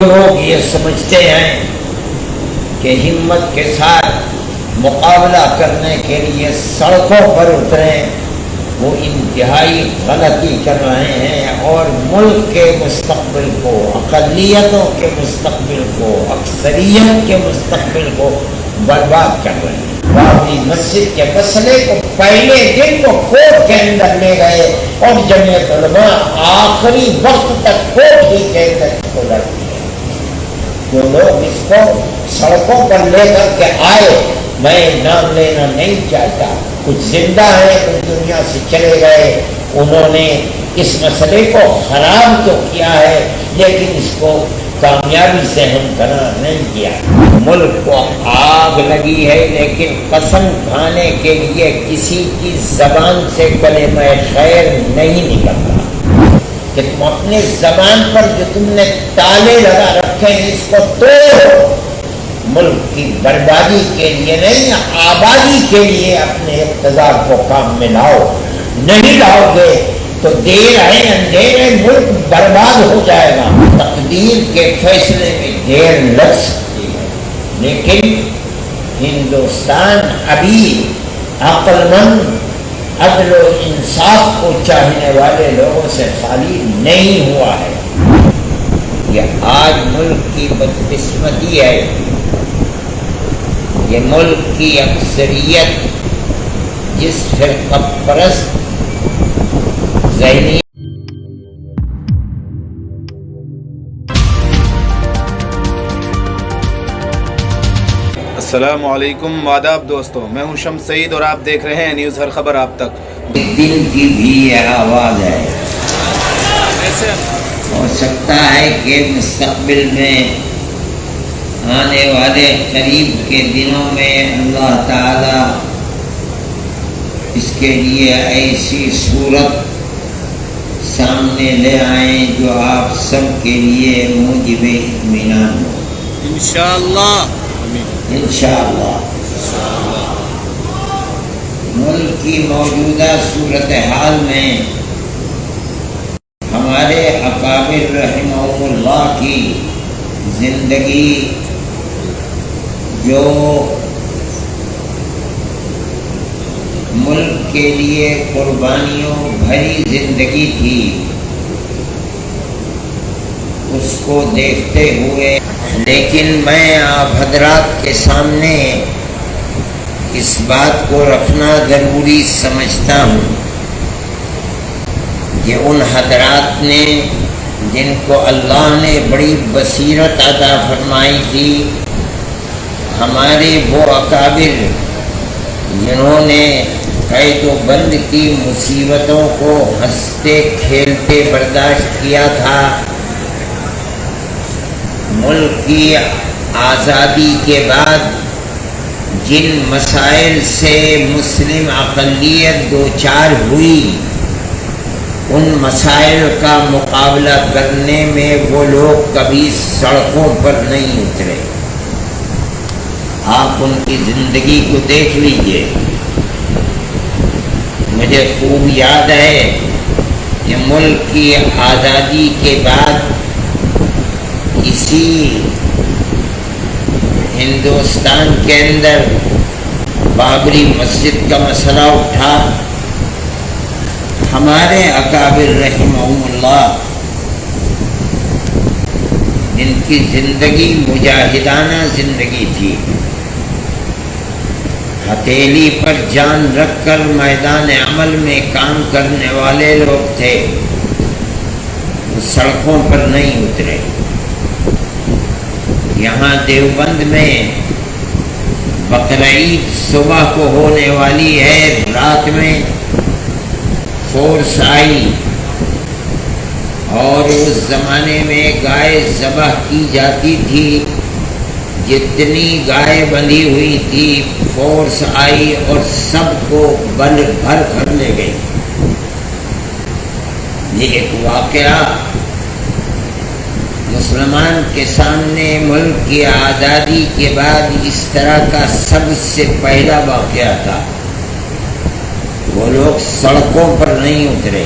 لوگ یہ سمجھتے ہیں کہ ہمت کے ساتھ مقابلہ کرنے کے لیے سڑکوں پر اتریں، وہ انتہائی غلطی کر رہے ہیں اور ملک کے مستقبل کو، اقلیتوں کے مستقبل کو، اکثریت کے مستقبل کو برباد کر رہے ہیں۔ بابری مسجد کے مسئلے کو پہلے دن کو کوٹ کے اندر لے گئے اور جمعیت علماء آخری وقت تک کوٹ ہی کے اندر کو لڑتی ہے۔ جو لوگ اس کو سڑکوں پر لے کر کے آئے، میں نام لینا نہیں چاہتا، کچھ زندہ ہیں، کچھ دنیا سے چلے گئے، انہوں نے اس مسئلے کو خراب تو کیا ہے لیکن اس کو کامیابی سے ہمکنار نہیں کیا۔ ملک کو آگ لگی ہے لیکن قسم کھانے کے لیے کسی کی زبان سے کلمہ خیر نہیں نکلتا کہ تم اپنے زبان پر جو تم نے تالے لگا رکھے ہیں اس کو توڑو۔ ملک کی بربادی کے لیے نہیں، آبادی کے لیے اپنے اقتدار کو کام میں لاؤ۔ نہیں لاؤ گے تو دیر ہے اندھیر ہے، ملک برباد ہو جائے گا۔ تقدیر کے فیصلے میں دیر لگ سکتی ہے لیکن ہندوستان ابھی عقل مند، عدل و انصاف کو چاہنے والے لوگوں سے خالی نہیں ہوا ہے۔ یہ آج ملک کی بدقسمتی ہے، یہ ملک کی اکثریت جس فرقہ پرست ذہنی السلام علیکم، آداب دوستو، میں ہوں شمس سعید اور آپ دیکھ رہے ہیں نیوز ہر خبر آپ تک۔ دل کی بھی یہ آواز ہے، ہو سکتا ہے کہ مستقبل میں آنے والے قریب کے دنوں میں اللہ تعالی اس کے لیے ایسی صورت سامنے لے آئیں جو آپ سب کے لیے موجب اطمینان ہو انشاءاللہ۔ انشاءاللہ۔ ملک کی موجودہ صورتحال میں ہمارے اکابر رحمہم اللہ کی زندگی جو ملک کے لیے قربانیوں بھری زندگی تھی، اس کو دیکھتے ہوئے لیکن میں آپ حضرات کے سامنے اس بات کو رکھنا ضروری سمجھتا ہوں کہ ان حضرات نے جن کو اللہ نے بڑی بصیرت عطا فرمائی تھی، ہمارے وہ اکابر جنہوں نے قید و بند کی مصیبتوں کو ہنستے کھیلتے برداشت کیا تھا، ملک کی آزادی کے بعد جن مسائل سے مسلم اقلیت دوچار ہوئی، ان مسائل کا مقابلہ کرنے میں وہ لوگ کبھی سڑکوں پر نہیں اترے۔ آپ ان کی زندگی کو دیکھ لیجئے۔ مجھے خوب یاد ہے کہ ملک کی آزادی کے بعد اسی ہندوستان کے اندر بابری مسجد کا مسئلہ اٹھا۔ ہمارے اکابر رحمہم اللہ جن کی زندگی مجاہدانہ زندگی تھی، ہتھیلی پر جان رکھ کر میدان عمل میں کام کرنے والے لوگ تھے، وہ سڑکوں پر نہیں اترے۔ یہاں دیوبند میں بقرعید صبح کو ہونے والی ہے، رات میں فورس آئی اور اس زمانے میں گائے ذبح کی جاتی تھی، جتنی گائے بندھی ہوئی تھی فورس آئی اور سب کو بل بھر کر لے گئی۔ یہ ایک واقعہ مسلمان کے سامنے ملک کی آزادی کے بعد اس طرح کا سب سے پہلا واقعہ تھا۔ وہ لوگ سڑکوں پر نہیں اترے،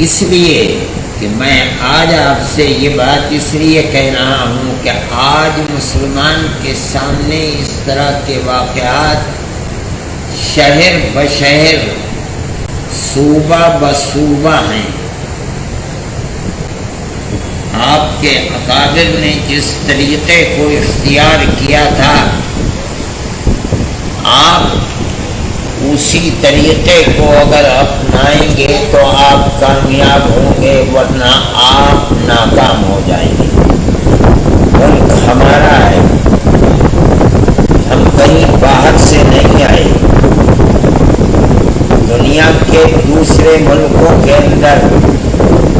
اس لیے کہ میں آج آپ سے یہ بات اس لیے کہہ رہا ہوں کہ آج مسلمان کے سامنے اس طرح کے واقعات شہر بشہر صوبہ بصوبہ ہیں۔ آپ کے اکابر نے جس طریقے کو اختیار کیا تھا آپ اسی طریقے کو اگر اپنائیں گے تو آپ کامیاب ہوں گے، ورنہ آپ ناکام ہو جائیں گے۔ ملک ہمارا ہے، ہم کہیں باہر سے نہیں آئے۔ دنیا کے دوسرے ملکوں کے اندر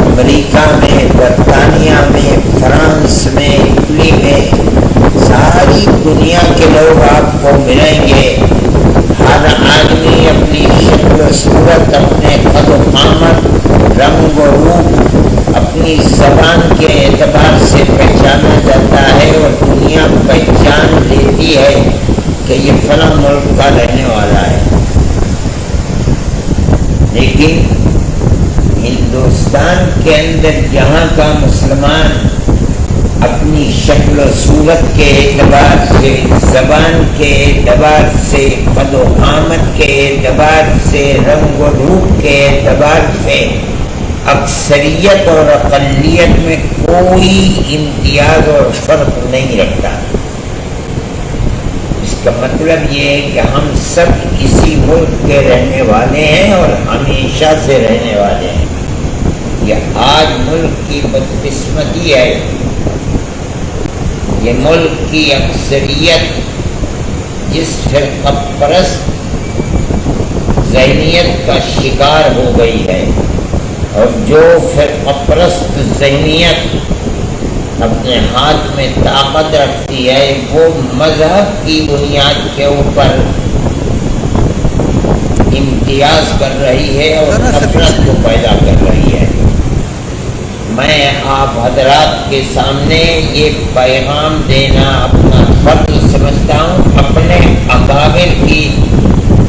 امریکہ میں، برطانیہ میں، فرانس میں، اٹلی میں، ساری دنیا کے لوگ آپ کو ملیں گے۔ ہر آدمی اپنی شکل و صورت، اپنے قد و قامت، رنگ و روپ، اپنی زبان کے اعتبار سے پہچانا جاتا ہے اور دنیا پہچان لیتی ہے کہ یہ فلاں ملک کا رہنے والا ہے۔ لیکن ہندوستان کے اندر جہاں کا مسلمان اپنی شکل و صورت کے اعتبار سے، زبان کے اعتبار سے، قد و قامت کے اعتبار سے، رنگ و روپ کے اعتبار سے اکثریت اور اقلیت میں کوئی امتیاز اور فرق نہیں رکھتا۔ اس کا مطلب یہ ہے کہ ہم سب اسی ملک کے رہنے والے ہیں اور ہمیشہ سے رہنے والے ہیں۔ یہ آج ملک کی بدقسمتی ہے، یہ ملک کی اکثریت جس فرقہ پرست ذہنیت کا شکار ہو گئی ہے، اور جو فرقہ پرست ذہنیت اپنے ہاتھ میں طاقت رکھتی ہے، وہ مذہب کی بنیاد کے اوپر امتیاز کر رہی ہے اور نفرت کو پیدا کر رہی ہے۔ میں آپ حضرات کے سامنے یہ پیغام دینا اپنا فرض سمجھتا ہوں، اپنے اکابر کی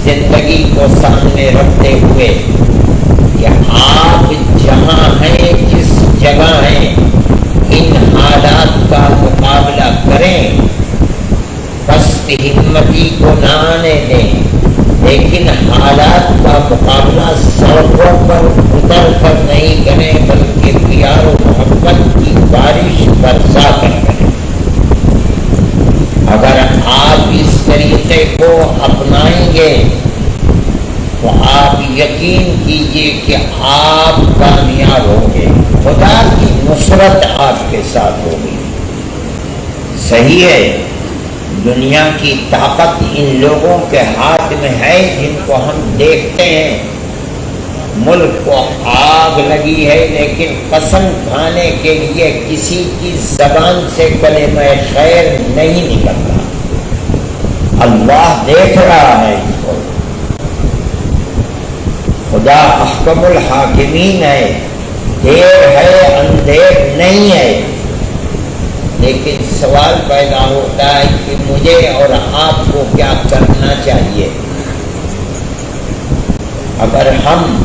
زندگی کو سامنے رکھتے ہوئے کہ آپ جہاں ہیں، جس جگہ ہیں، ان حالات کا مقابلہ کریں، پست ہمتی کو نہ آنے دیں، لیکن حالات کا مقابلہ سڑکوں پر اتر کر نہیں کریں، بلکہ پیار و محبت کی بارش برسا کر کریں۔ اگر آپ اس طریقے کو اپنائیں گے تو آپ یقین کیجئے کہ آپ کامیاب ہوں گے، خدا کی نصرت آپ کے ساتھ ہوگی۔ صحیح ہے، دنیا کی طاقت ان لوگوں کے ہاتھ میں ہے جن کو ہم دیکھتے ہیں۔ ملک کو آگ لگی ہے، لیکن قسم کھانے کے لیے کسی کی زبان سے کلمہ خیر نہیں نکلتا۔ اللہ دیکھ رہا ہے اس کو، خدا احکم الحاکمین ہے، دیر ہے اندھیر نہیں ہے۔ لیکن سوال پیدا ہوتا ہے کہ مجھے اور آپ کو کیا کرنا چاہیے؟ اگر ہم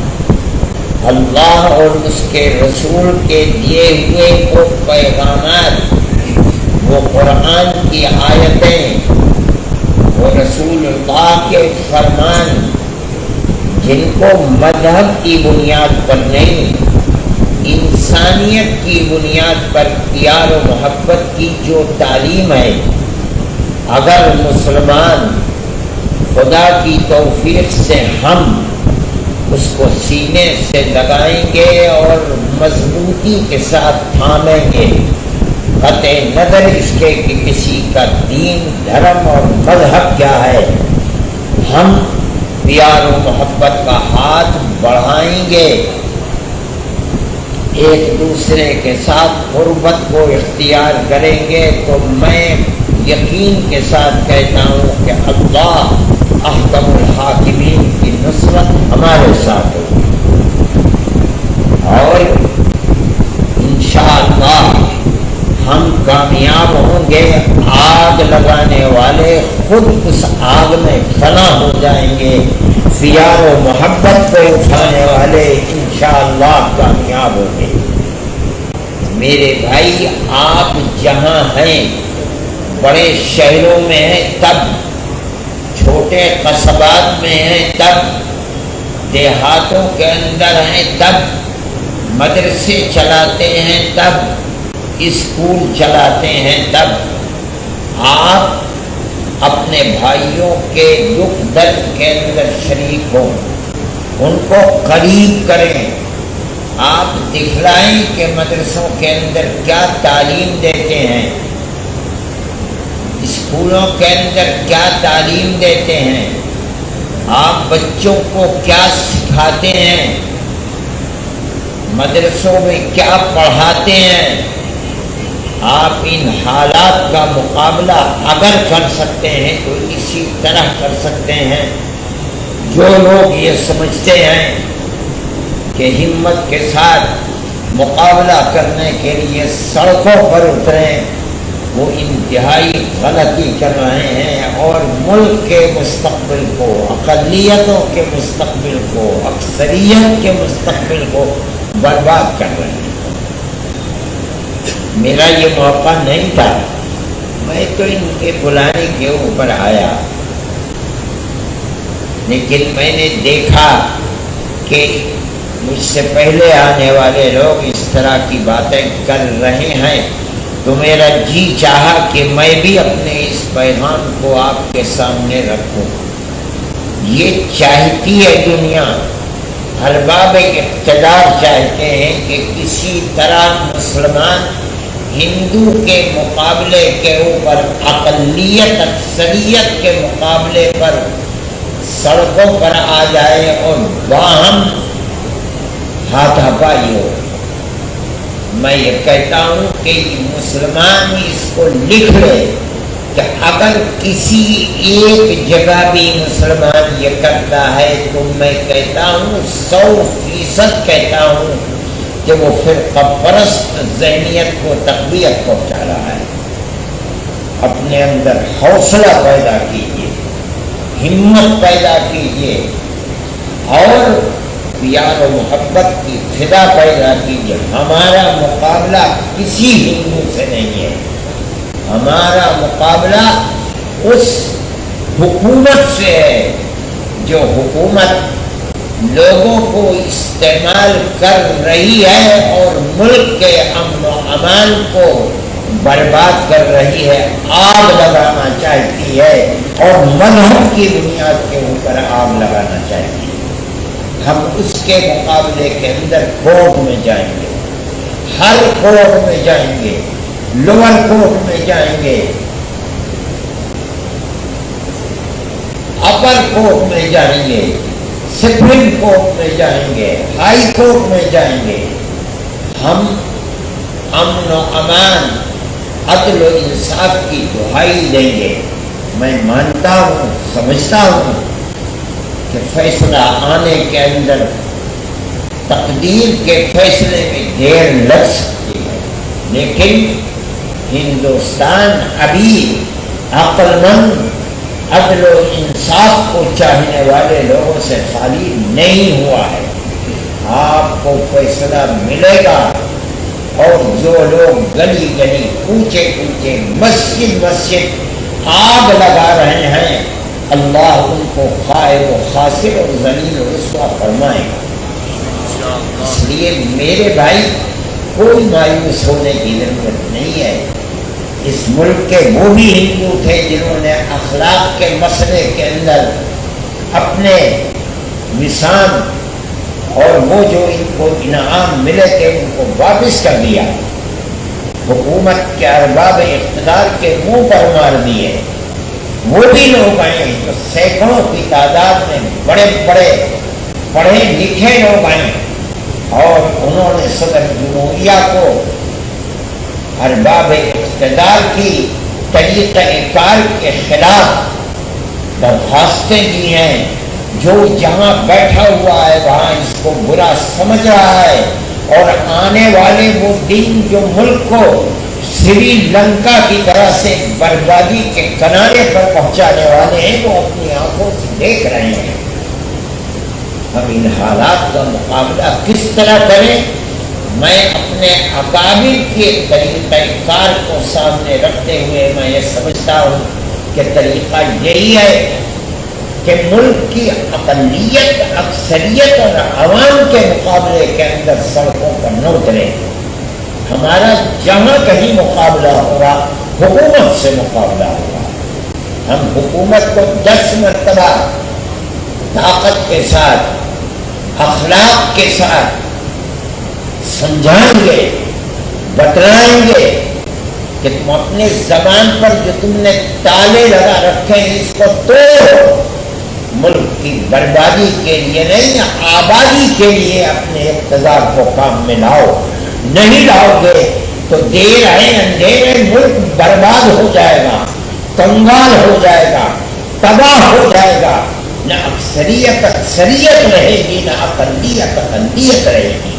اللہ اور اس کے رسول کے دیے ہوئے وہ پیغامات، وہ قرآن کی آیتیں، وہ رسول اللہ کے فرمان، جن کو مذہب کی بنیاد پر نہیں، انسانیت کی بنیاد پر پیار و محبت کی جو تعلیم ہے، اگر مسلمان خدا کی توفیق سے ہم اس کو سینے سے لگائیں گے اور مضبوطی کے ساتھ تھامیں گے، قطع نظر اس کے کہ کسی کا دین، دھرم اور مذہب کیا ہے، ہم پیار و محبت کا ہاتھ بڑھائیں گے، ایک دوسرے کے ساتھ قربت کو اختیار کریں گے، تو میں یقین کے ساتھ کہتا ہوں کہ اللہ احکم الحاکمین کی نصرت ہمارے ساتھ ہوگی، اور انشاءاللہ ہم کامیاب ہوں گے۔ آگ لگانے والے خود اس آگ میں فنا ہو جائیں گے، پیار و محبت کو اٹھانے والے انشاءاللہ انشاءاللہ کامیاب ہوگے۔ میرے بھائی، آپ جہاں ہیں، بڑے شہروں میں ہیں تب، چھوٹے قصبات میں ہیں تب، دیہاتوں کے اندر ہیں تب، مدرسے چلاتے ہیں تب، اسکول چلاتے ہیں تب، آپ اپنے بھائیوں کے دکھ درد کے اندر شریک ہوں، ان کو قریب کریں، آپ دکھلائیں کہ مدرسوں کے اندر کیا تعلیم دیتے ہیں، اسکولوں کے اندر کیا تعلیم دیتے ہیں، آپ بچوں کو کیا سکھاتے ہیں، مدرسوں میں کیا پڑھاتے ہیں۔ آپ ان حالات کا مقابلہ اگر کر سکتے ہیں تو اسی طرح کر سکتے ہیں۔ جو لوگ یہ سمجھتے ہیں کہ ہمت کے ساتھ مقابلہ کرنے کے لیے سڑکوں پر اتریں، وہ انتہائی غلطی کر رہے ہیں اور ملک کے مستقبل کو، اقلیتوں کے مستقبل کو، اکثریت کے مستقبل کو برباد کر رہے ہیں۔ میرا یہ موقع نہیں تھا، میں تو ان کے بلانے کے اوپر آیا، لیکن میں نے دیکھا کہ مجھ سے پہلے آنے والے لوگ اس طرح کی باتیں کر رہے ہیں، تو میرا جی چاہا کہ میں بھی اپنے اس پیغام کو آپ کے سامنے رکھوں۔ یہ چاہتی ہے دنیا، ارباب اقتدار چاہتے ہیں کہ کسی طرح مسلمان ہندو کے مقابلے کے اوپر، اقلیت اکثریت کے مقابلے پر سڑکوں پر آ جائے اور باہم ہاتھا پائی ہو۔ میں یہ کہتا ہوں کہ مسلمان اس کو لکھ لے کہ اگر کسی ایک جگہ بھی مسلمان یہ کرتا ہے تو میں کہتا ہوں 100% کہتا ہوں کہ وہ فرقہ پرست ذہنیت کو تقویت پہنچا رہا ہے۔ اپنے اندر حوصلہ پیدا کیجیے، ہمت پیدا کیجیے اور پیار و محبت کی فضا پیدا کیجیے۔ ہمارا مقابلہ کسی ہندو سے نہیں ہے، ہمارا مقابلہ اس حکومت سے ہے جو حکومت لوگوں کو استعمال کر رہی ہے اور ملک کے امن و امان کو برباد کر رہی ہے، آگ لگانا چاہتی ہے اور مذہب کی بنیاد کے اوپر آگ لگانا چاہتی ہے۔ ہم اس کے مقابلے کے اندر کورٹ میں جائیں گے، ہر کورٹ میں جائیں گے، لوور کورٹ میں جائیں گے، اپر کورٹ میں جائیں گے، سپریم کورٹ میں جائیں گے، ہائی کورٹ میں جائیں گے۔ ہم امن و امان، عدل و انصاف کی دہائی دیں گے۔ میں مانتا ہوں، سمجھتا ہوں کہ فیصلہ آنے کے اندر تقدیر کے فیصلے میں دیر لگ سکتی ہے، لیکن ہندوستان ابھی عقل مند، عدل و انصاف کو چاہنے والے لوگوں سے خالی نہیں ہوا ہے۔ آپ کو فیصلہ ملے گا اور جو لوگ گلی گلی، کوچے کوچے، مسجد مسجد آگ لگا رہے ہیں، اللہ ان کو خائر و خاسر اور ذلیل و رسوا فرمائے گا۔ اس لیے میرے بھائی، کوئی مایوس ہونے کی ضرورت نہیں ہے۔ اس ملک کے وہ بھی ہندو تھے جنہوں نے اخلاق کے مسئلے کے اندر اپنے نشان اور وہ جو ان کو انعام ملے تھے ان کو واپس کر دیا، حکومت کے ارباب اقتدار کے منہ پر مار دیے۔ وہ بھی لوگ آئے جو سینکڑوں کی تعداد میں بڑے بڑے پڑھے لکھے لوگ آئے اور انہوں نے صدر جمہوریہ کو ارباب اقتدار کی طریقہ کار کے خلاف درخواستیں دی ہیں۔ جو جہاں بیٹھا ہوا ہے وہاں اس کو برا سمجھ رہا ہے، اور آنے والے وہ دن جو ملک کو سری لنکا کی طرح سے بربادی کے کنارے پر پہنچانے والے ہیں، وہ اپنی آنکھوں سے دیکھ رہے ہیں۔ ہم ان حالات کا مقابلہ کس طرح کریں؟ میں اپنے اکابر کے طریقہ کار کو سامنے رکھتے ہوئے میں یہ سمجھتا ہوں کہ طریقہ یہی ہے کہ ملک کی اقلیت، اکثریت اور عوام کے مقابلے کے اندر سڑکوں پر نہ اترے. ہمارا جہاں کہیں مقابلہ ہوگا حکومت سے مقابلہ ہوگا. ہم حکومت کو 10 مرتبہ طاقت کے ساتھ، اخلاق کے ساتھ سمجھائیں گے، بتلائیں گے کہ تم اپنے زبان پر جو تم نے تالے لگا رکھے ہیں اس کو توڑو. ملک کی بربادی کے لیے نہیں، آبادی کے لیے اپنے اقتدار کو کام میں لاؤ. نہیں لاؤ گے تو دیر ہے اندھیر ہے ملک برباد ہو جائے گا، کنگال ہو جائے گا، تباہ ہو جائے گا. نہ اکثریت اکثریت رہے گی، نہ اقلیت اقلیت رہے گی.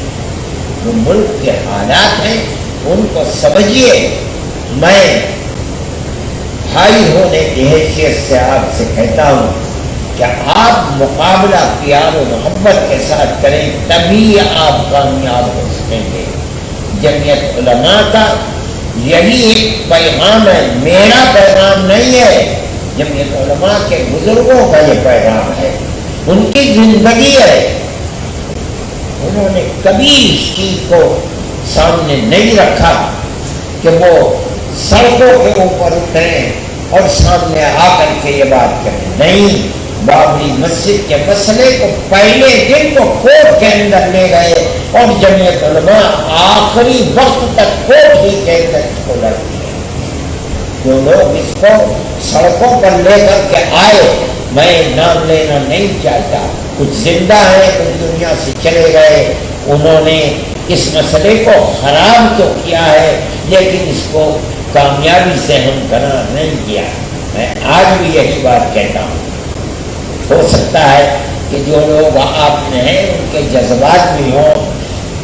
جو ملک کے حالات ہیں ان کو سمجھیے. میں بھائی ہونے کی حیثیت سے آپ سے کہتا ہوں کہ آپ مقابلہ پیار و محبت کے ساتھ کریں، تبھی آپ کامیاب ہو سکیں گے. جمعیت علماء کا یہی ایک پیغام ہے، میرا پیغام نہیں ہے. جمعیت علماء کے بزرگوں کا یہ پیغام ہے، ان کی زندگی ہے. انہوں نے کبھی اس چیز کو سامنے نہیں رکھا کہ وہ سڑکوں کے اوپر اتریں اور سامنے آ کر کے یہ بات کریں. نہیں، بابری مسجد کے مسئلے کو پہلے دن کو کورٹ کے اندر لے گئے اور جمعیت علماء آخری وقت تک کورٹ ہی کے اندر اس کو لڑتی ہے. جو لوگ اس کو سڑکوں پر لے کر کے آئے، میں نام لینا نہیں چاہتا، کچھ زندہ ہے، کچھ دنیا سے چلے گئے. انہوں نے اس مسئلے کو خراب تو کیا ہے لیکن اس کو کامیابی سے ہم قرار نہیں کیا. میں آج بھی یہی بات کہتا ہوں. ہو سکتا ہے کہ جو لوگ آپ میں ہیں ان کے جذبات بھی ہوں.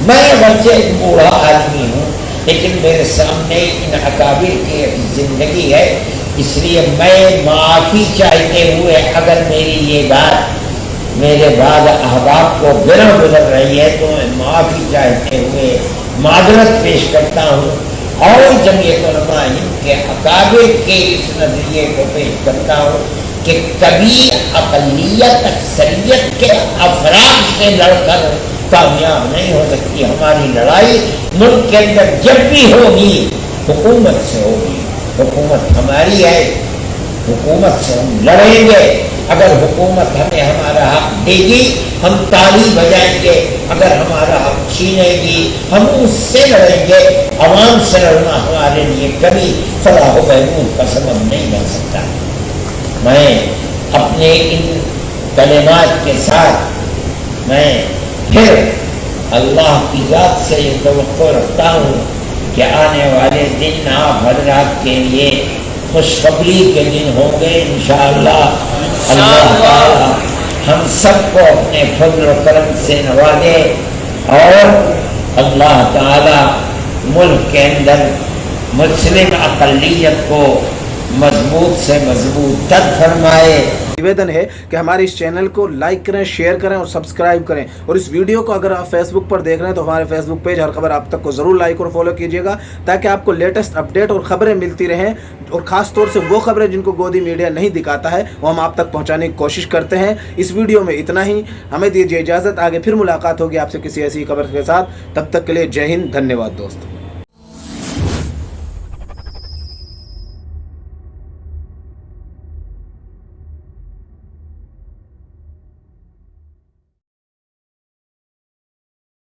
میں اگرچہ ایک بوڑھا آدمی ہوں لیکن میرے سامنے ان اکابر کی زندگی ہے، اس لیے میں معافی چاہتے ہوئے اگر میری یہ بات میرے بعد احباب کو گرہ گزر رہی ہے تو میں معافی چاہتے ہوئے معذرت پیش کرتا ہوں اور جمعیت علماء ہند کے اکابر کے اس نظریے کو پیش کرتا ہوں کہ کبھی اقلیت اکثریت کے افراد سے لڑ کر کامیاب نہیں ہو سکتی. ہماری لڑائی ملک کے اندر جب بھی ہوگی حکومت سے ہوگی. حکومت ہماری ہے، حکومت سے ہم لڑیں گے. اگر حکومت ہمیں ہمارا حق دے گی ہم تالی بجائیں گے، اگر ہمارا حق چھینے گی ہم اس سے لڑیں گے. عوام سے لڑنا ہمارے لیے کبھی فلاح و بہبود کا سبب نہیں بن سکتا. میں اپنے ان کلمات کے ساتھ میں پھر اللہ کی ذات سے یہ توقع رکھتا ہوں کہ آنے والے دن آپ حضرات کے لیے خوشخبری کے دن ہوں گے انشاءاللہ. اللہ تعالی ہم سب کو اپنے فضل و کرم سے نوازے اور اللہ تعالی ملک کے اندر مسلم اقلیت کو مضبوط سے مضبوط تر فرمائے. نویدن ہے کہ ہمارے اس چینل کو لائک کریں، شیئر کریں اور سبسکرائب کریں. اور اس ویڈیو کو اگر آپ فیس بک پر دیکھ رہے ہیں تو ہمارے فیس بک پیج ہر خبر آپ تک کو ضرور لائک اور فالو کیجیے گا تاکہ آپ کو لیٹسٹ اپڈیٹ اور خبریں ملتی رہیں. اور خاص طور سے وہ خبریں جن کو گودی میڈیا نہیں دکھاتا ہے وہ ہم آپ تک پہنچانے کی کوشش کرتے ہیں. اس ویڈیو میں اتنا ہی. ہمیں دیجیے اجازت، آگے پھر ملاقات ہوگی آپ سے کسی ایسی خبر کے ساتھ. تب تک کے لیے جے ہند، دھنیہ واد دوستو.